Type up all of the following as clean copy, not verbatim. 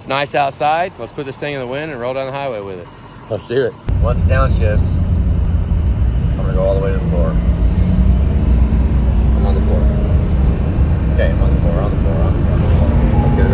It's nice outside. Let's put this thing in the wind and roll down the highway with it. Let's do it. Once it downshifts, I'm gonna go all the way to the floor. I'm on the floor. Okay, I'm on the floor, on the floor, on the floor. Let's go.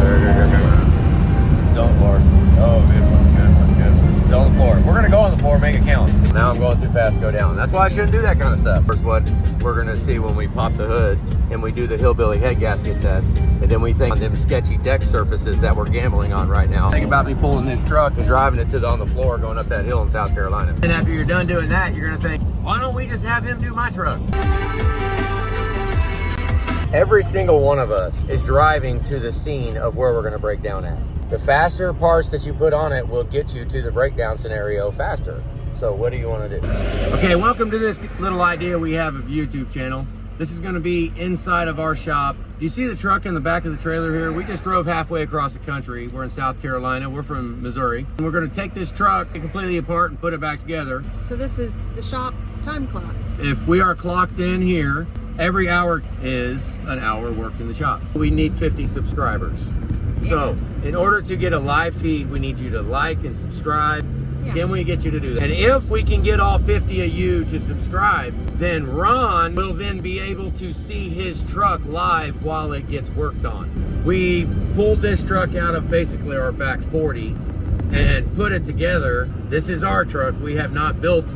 Still on the floor. Oh, good one, good one, good one. Still on the floor. We're gonna go on the floor, make it count. Now I'm going too fast to go down. That's why I shouldn't do that kind of stuff. First, what we're gonna see when we pop the hood and we do the hillbilly head gasket test, and then we think on them sketchy deck surfaces that we're gambling on right now. Think about me pulling this truck and driving it on the floor going up that hill in South Carolina. And after you're done doing that, you're gonna think, why don't we just have him do my truck? Every single one of us is driving to the scene of where we're gonna break down at. The faster parts that you put on it will get you to the breakdown scenario faster. So what do you wanna do? Okay, welcome to this little idea we have of YouTube channel. This is gonna be inside of our shop. Do you see the truck in the back of the trailer here? We just drove halfway across the country. We're in South Carolina, we're from Missouri. And we're gonna take this truck completely apart and put it back together. So this is the shop time clock. If we are clocked in here, every hour is an hour worked in the shop. We need 50 subscribers. So in order to get a live feed, we need you to like and subscribe. Can we get you to do that? And if we can get all 50 of you to subscribe, then Ron will then be able to see his truck live while it gets worked on. We pulled this truck out of basically our back 40 and put it together. This is our truck. We have not built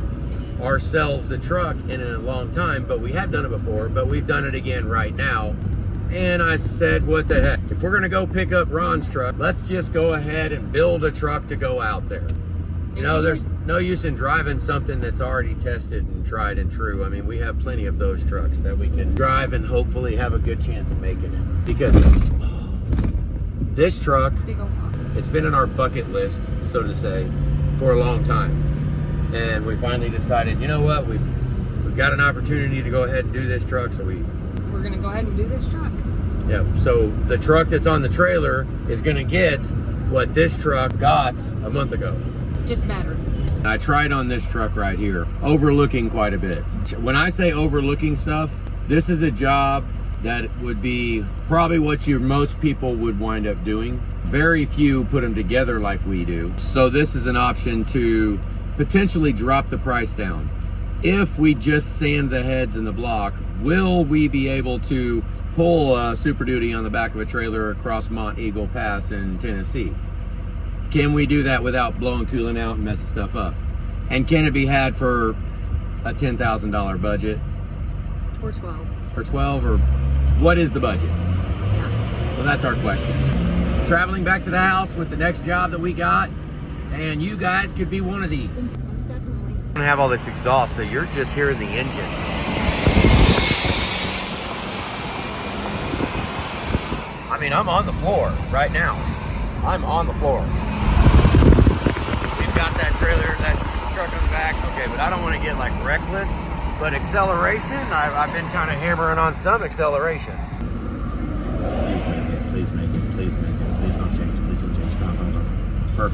ourselves a truck in a long time, but we have done it before, but we've done it again right now. And I said, what the heck? If we're gonna go pick up Ron's truck, let's just go ahead and build a truck to go out there. You know, there's no use in driving something that's already tested and tried and true. I mean, we have plenty of those trucks that we can drive and hopefully have a good chance of making it. Because this truck, it's been in our bucket list, so to say, for a long time. And we finally decided, you know what, we've got an opportunity to go ahead and do this truck, so we're gonna go ahead and do this truck. Yeah, so the truck that's on the trailer is gonna get what this truck got a month ago. Just better. I tried on this truck right here, overlooking quite a bit. When I say overlooking stuff, this is a job that would be probably what most people would wind up doing. Very few put them together like we do. So this is an option to potentially drop the price down. If we just sand the heads in the block, will we be able to pull Super Duty on the back of a trailer across Mont Eagle Pass in Tennessee? Can we do that without blowing coolant out and messing stuff up? And can it be had for a $10,000 budget? Or 12. Or 12, or what is the budget? Yeah. So that's our question. Traveling back to the house with the next job that we got, and you guys could be one of these. Most definitely. I have all this exhaust, so you're just hearing the engine. I mean, I'm on the floor right now. I'm on the floor. We've got that trailer, that truck on the back. Okay, but I don't want to get like reckless. But acceleration, I've been kind of hammering on some accelerations. Please make it, please make it, please make it. Please don't change, please don't change. Come on, come on. Perfect.